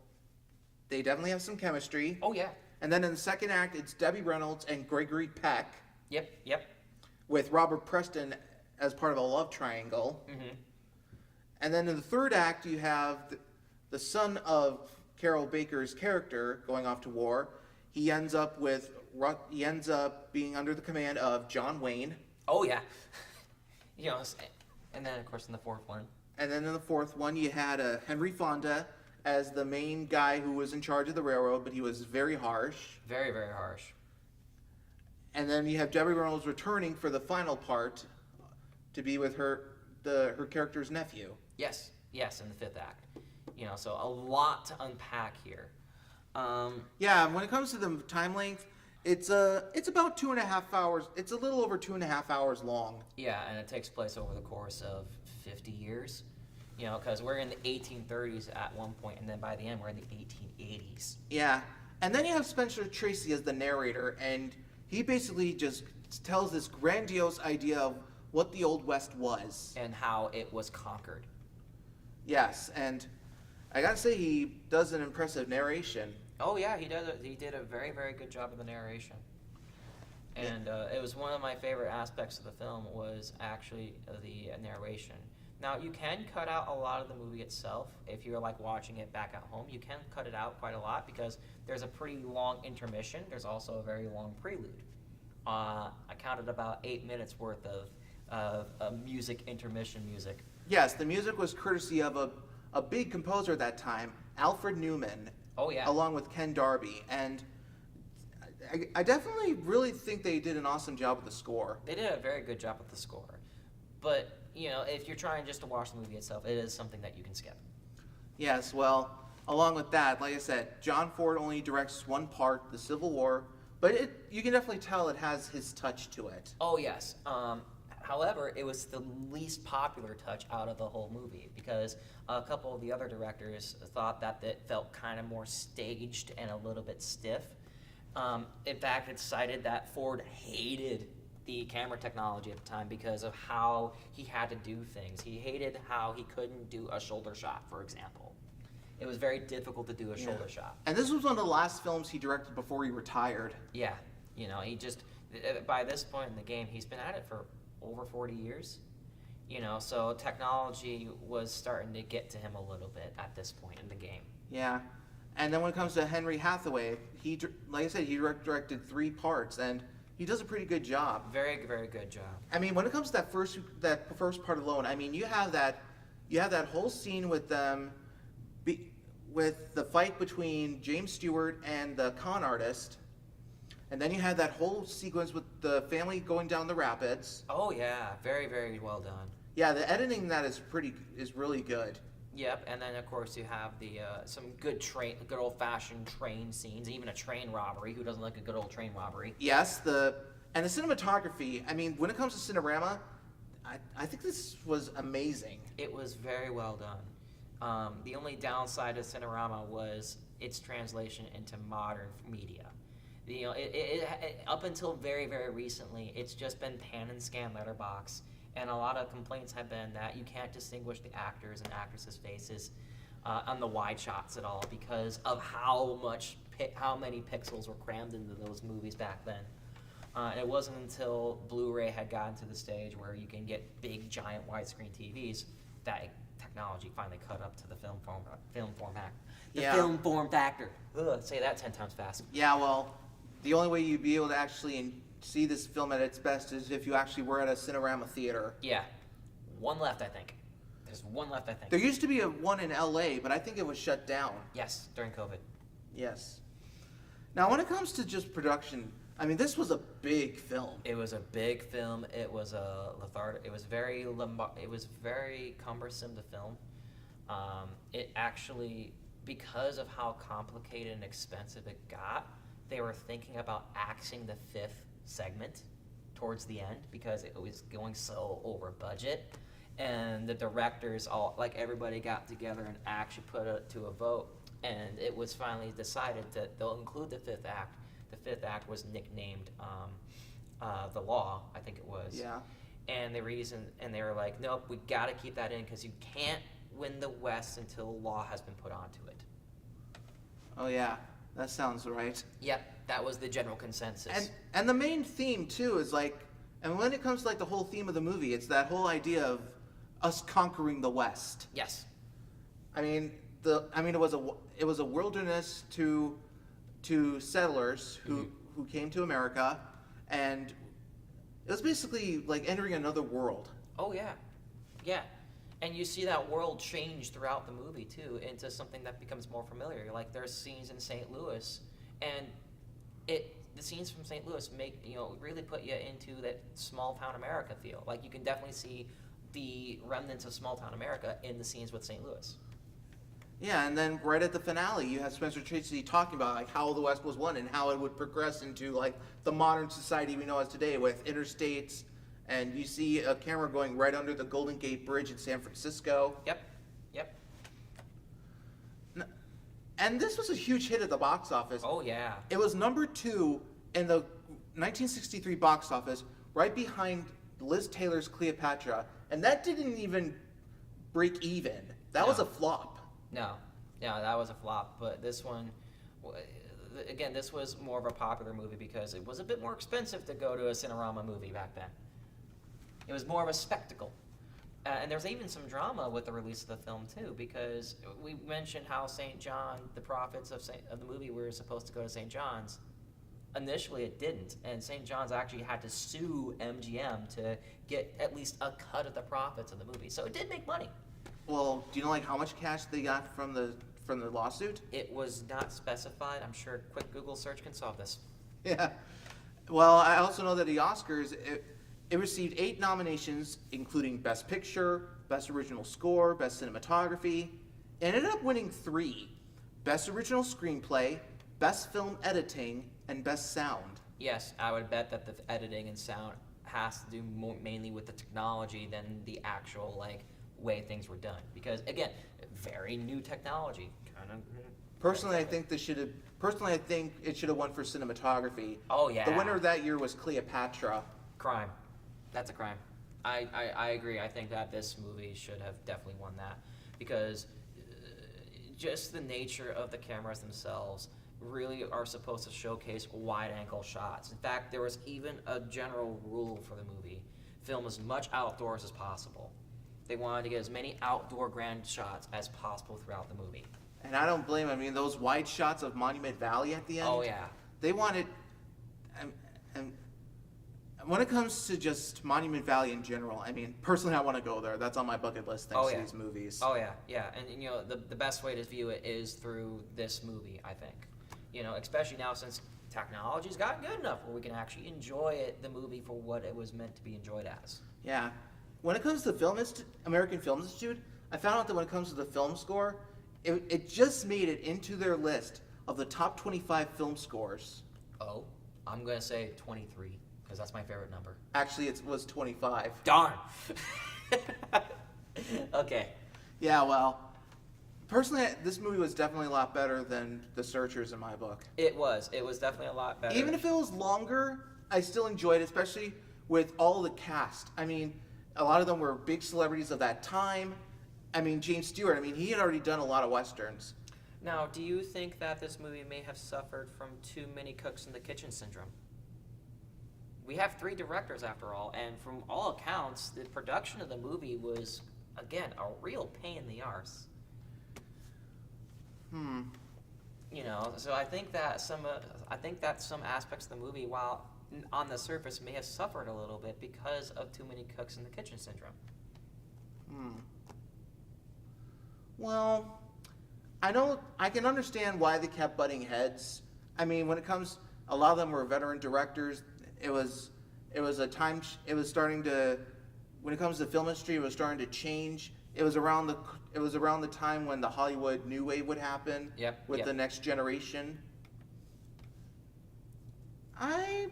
They definitely have some chemistry. Oh, yeah. And then in the second act, it's Debbie Reynolds and Gregory Peck Yep. with Robert Preston as part of a love triangle. Mm-hmm. And then in the third act, you have the son of Carol Baker's character going off to war. He ends up being under the command of John Wayne. Oh, yeah. And then, of course, in the fourth one. And then in the fourth one, you had Henry Fonda as the main guy who was in charge of the railroad, but he was very harsh. Very, very harsh. And then you have Debbie Reynolds returning for the final part to be with her character's nephew. Yes, in the fifth act. So a lot to unpack here. Yeah, when it comes to the time length, it's about 2.5 hours. It's a little over 2.5 hours long. Yeah, and it takes place over the course of 50 years. Because we're in the 1830s at one point, and then by the end we're in the 1880s. Yeah, and then you have Spencer Tracy as the narrator, and he basically just tells this grandiose idea of what the Old West was. And how it was conquered. Yes, and I gotta say he does an impressive narration. Oh yeah, he did a very, very good job of the narration. And it was one of my favorite aspects of the film was actually the narration. Now, you can cut out a lot of the movie itself. If you're like watching it back at home, you can cut it out quite a lot because there's a pretty long intermission. There's also a very long prelude. I counted about 8 minutes worth of intermission music. Yes, the music was courtesy of a big composer at that time, Alfred Newman. Oh, yeah. Along with Ken Darby. And I definitely really think they did an awesome job with the score. They did a very good job with the score. But, if you're trying just to watch the movie itself, it is something that you can skip. Yes, well, along with that, like I said, John Ford only directs one part, the Civil War, but you can definitely tell it has his touch to it. Oh, yes. However, it was the least popular touch out of the whole movie because a couple of the other directors thought that it felt kind of more staged and a little bit stiff. In fact, it's cited that Ford hated the camera technology at the time because of how he had to do things. He hated how he couldn't do a shoulder shot, for example. It was very difficult to do a shoulder shot. And this was one of the last films he directed before he retired. Yeah, he just, by this point in the game, he's been at it for over 40 years. So technology was starting to get to him a little bit at this point in the game. Yeah. And then when it comes to Henry Hathaway, like I said, he directed 3 parts, and he does a pretty good job. Very, very good job. I mean, when it comes to that first part alone, I mean, you have that whole scene with them, with the fight between James Stewart and the con artist, and then you have that whole sequence with the family going down the rapids. Oh yeah, very, very well done. Yeah, the editing in that is really good. Yep, and then of course you have the some good old-fashioned train scenes, even a train robbery. Who doesn't like a good old train robbery? Yes, the cinematography. I mean, when it comes to Cinerama, I think this was amazing. It was very well done. The only downside of Cinerama was its translation into modern media. Up until very, very recently, it's just been pan and scan letterbox. And a lot of complaints have been that you can't distinguish the actors and actresses' faces on the wide shots at all because of how many pixels were crammed into those movies back then. It wasn't until Blu-ray had gotten to the stage where you can get big, giant widescreen TVs that technology finally caught up to the film form factor. Film form factor. Ugh, say that 10 times fast. Yeah, well, the only way you'd be able to actually see this film at its best is if you actually were at a Cinerama theater. Yeah. One left, I think. There's one left, I think. There used to be one in LA, but I think it was shut down. Yes, during COVID. Yes. Now, when it comes to just production, I mean, this was a big film. It was a big film. It was a lethargic. It was very It was very cumbersome to film. It actually, because of how complicated and expensive it got, they were thinking about axing the fifth segment towards the end because it was going so over budget. And the directors all, like everybody got together and actually put it to a vote. And it was finally decided that they'll include the fifth act. The fifth act was nicknamed The Law, I think it was. Yeah. And the reason, and they were like, nope, we got to keep that in because you can't win the West until law has been put onto it. Oh yeah, that sounds right. Yep, that was the general consensus. And the main theme too is like, and when it comes to like the whole theme of the movie, it's that whole idea of us conquering the West. Yes. I mean, it was a wilderness to settlers who came to America, and it was basically like entering another world. Oh yeah, yeah, and you see that world change throughout the movie too into something that becomes more familiar. Like there's scenes in St. Louis, and the scenes from St. Louis make really put you into that small town America feel. Like you can definitely see the remnants of small town America in the scenes with St. Louis. Yeah, and then right at the finale, you have Spencer Tracy talking about like how the West was won and how it would progress into like the modern society we know as today with interstates, and you see a camera going right under the Golden Gate Bridge in San Francisco. Yep. And this was a huge hit at the box office. Oh yeah. It was number 2 in the 1963 box office, right behind Liz Taylor's Cleopatra, and that didn't even break even. That was a flop. No, that was a flop. But this one, again, this was more of a popular movie because it was a bit more expensive to go to a Cinerama movie back then. It was more of a spectacle. And there's even some drama with the release of the film too, because we mentioned how St. John, the profits of the movie were supposed to go to St. John's. Initially, it didn't, and St. John's actually had to sue MGM to get at least a cut of the profits of the movie. So it did make money. Well, do you know like how much cash they got from the lawsuit? It was not specified. I'm sure a quick Google search can solve this. Yeah. Well, I also know that the Oscars, it received 8 nominations, including Best Picture, Best Original Score, Best Cinematography. It ended up winning 3. Best Original Screenplay, Best Film Editing, and Best Sound. Yes, I would bet that the editing and sound has to do mainly with the technology than the actual way things were done. Because again, very new technology. Personally, I think it should have won for cinematography. Oh yeah. The winner that year was Cleopatra. Crime. That's a crime. I agree. I think that this movie should have definitely won that because just the nature of the cameras themselves really are supposed to showcase wide-angle shots. In fact, there was even a general rule for the movie: film as much outdoors as possible. They wanted to get as many outdoor grand shots as possible throughout the movie. And I don't blame them. I mean, those wide shots of Monument Valley at the end. Oh yeah. They wanted, and when it comes to just Monument Valley in general, I mean, personally, I want to go there. That's on my bucket list thanks to these movies. Oh yeah. And the best way to view it is through this movie, I think. Especially now since technology's gotten good enough where we can actually enjoy the movie for what it was meant to be enjoyed as. Yeah. When it comes to the American Film Institute, I found out that when it comes to the film score, it just made it into their list of the top 25 film scores. Oh, I'm going to say 23, because that's my favorite number. Actually, it was 25. Darn! Okay. Yeah, well, personally, this movie was definitely a lot better than The Searchers in my book. It was definitely a lot better. Even if it was longer, I still enjoyed it, especially with all the cast. I mean, a lot of them were big celebrities of that time. I mean, James Stewart, he had already done a lot of Westerns. Now, do you think that this movie may have suffered from too many cooks in the kitchen syndrome? We have 3 directors after all, and from all accounts, the production of the movie was, again, a real pain in the arse. So I think that some aspects of the movie, while on the surface, may have suffered a little bit because of too many cooks in the kitchen syndrome. Well, I can understand why they kept butting heads. I mean, when it comes A lot of them were veteran directors. It was a time. It was starting to, when it comes to film industry, it was starting to change. It was around the time when the Hollywood New Wave would happen. With the Next Generation. I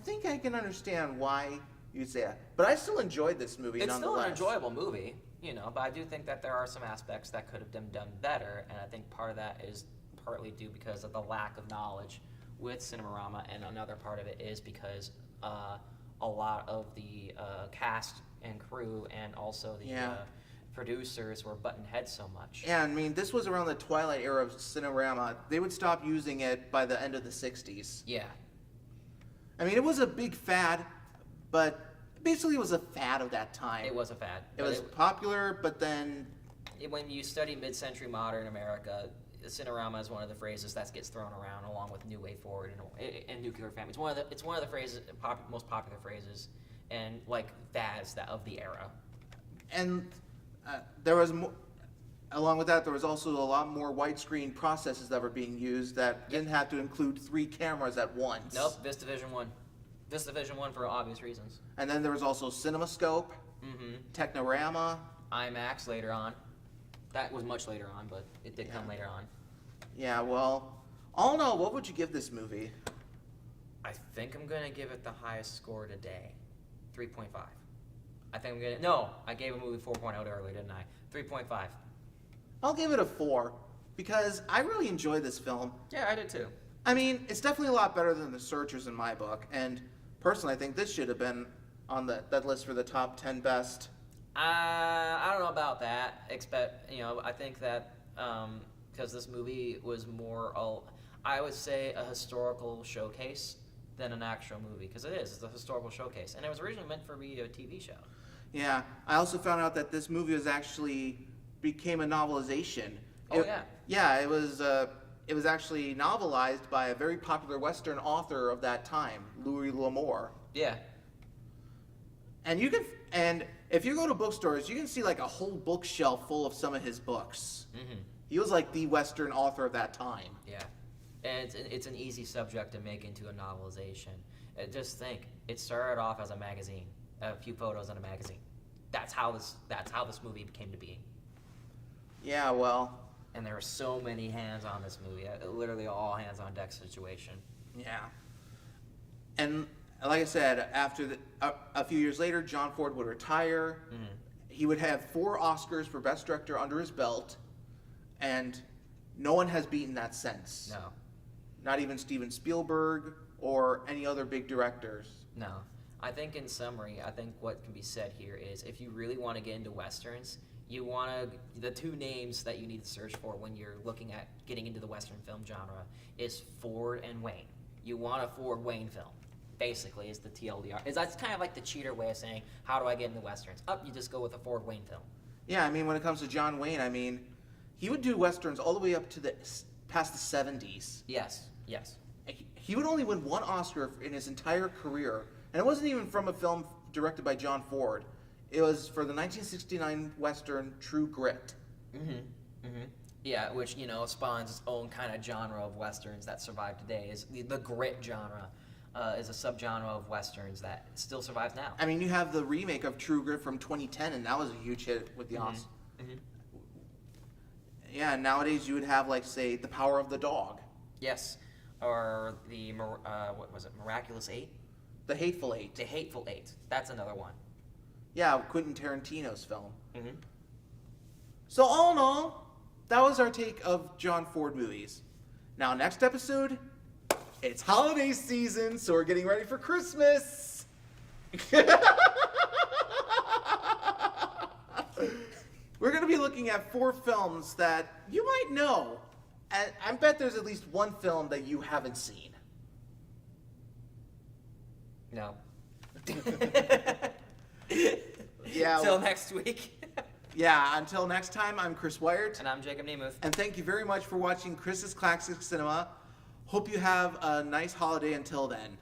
think I can understand why you'd say that, but I still enjoyed this movie. It's still nonetheless. an enjoyable movie, but I do think that there are some aspects that could have been done better, and I think part of that is partly due because of the lack of knowledge with Cinerama, and another part of it is because a lot of the cast and crew and also the producers were butting heads so much. Yeah, I mean, this was around the twilight era of Cinerama. They would stop using it by the end of the 60s. Yeah. I mean, it was a big fad, but basically it was a fad of that time. It was a fad. It was popular, but then... When you study mid-century modern America, Cinerama is one of the phrases that gets thrown around along with New Way Forward and Nuclear Family. It's one of the phrases, most popular phrases, and like fads of the era. And there was along with that, there was also a lot more widescreen processes that were being used that didn't have to include 3 cameras at once. Nope, VistaVision 1. VistaVision 1 for obvious reasons. And then there was also CinemaScope, Technorama, IMAX later on. That was much later on, but it did come later on. Yeah, well, all in all, what would you give this movie? I think I'm going to give it the highest score today. 3.5. I think I'm going to... No, I gave a movie 4.0 earlier, didn't I? 3.5. I'll give it a 4, because I really enjoyed this film. Yeah, I did too. I mean, it's definitely a lot better than The Searchers in my book, and personally I think this should have been on that list for the top 10 best. I don't know about that. I think that because this movie was more, I would say, a historical showcase than an actual movie, because it's a historical showcase, and it was originally meant for be a TV show. Yeah, I also found out that this movie became a novelization. Yeah, it was actually novelized by a very popular Western author of that time, Louis L'Amour. Yeah. And if you go to bookstores, you can see like a whole bookshelf full of some of his books. Mm-hmm. He was like the Western author of that time. Yeah, and it's an easy subject to make into a novelization. Just think, it started off as a magazine, a few photos in a magazine. That's how this movie came to be. Yeah, well. And there were so many hands on this movie, literally all hands on deck situation. Yeah. And like I said, after a few years later, John Ford would retire. Mm-hmm. He would have 4 Oscars for Best Director under his belt, and no one has beaten that since. No. Not even Steven Spielberg or any other big directors. No. I think in summary, what can be said here is if you really want to get into Westerns, the 2 names that you need to search for when you're looking at getting into the Western film genre is Ford and Wayne. You want a Ford-Wayne film. Basically, is the TLDR. That's kind of like the cheater way of saying, how do I get into Westerns? You just go with a Ford Wayne film. Yeah, I mean, when it comes to John Wayne, I mean, he would do Westerns all the way up to past the 70s. Yes. He would only win 1 Oscar in his entire career, and it wasn't even from a film directed by John Ford. It was for the 1969 Western True Grit. Mm-hmm. Mm-hmm. Yeah, which, spawns its own kind of genre of Westerns that survive today. Is the grit genre. Is a subgenre of Westerns that still survives now. I mean, you have the remake of True Grit from 2010, and that was a huge hit with the Oscars. Mm-hmm. Yeah, nowadays you would have, like, say, The Power of the Dog. Yes, or the, what was it, Miraculous 8? The Hateful Eight. The Hateful Eight. That's another one. Yeah, Quentin Tarantino's film. Mm-hmm. So all in all, that was our take of John Ford movies. Now, next episode... It's holiday season, so we're getting ready for Christmas. We're going to be looking at 4 films that you might know. And I bet there's at least 1 film that you haven't seen. No. Yeah. Till next week. Yeah, until next time, I'm Chris Wired. And I'm Jacob Nemuth. And thank you very much for watching Chris's Classic Cinema. Hope you have a nice holiday until then.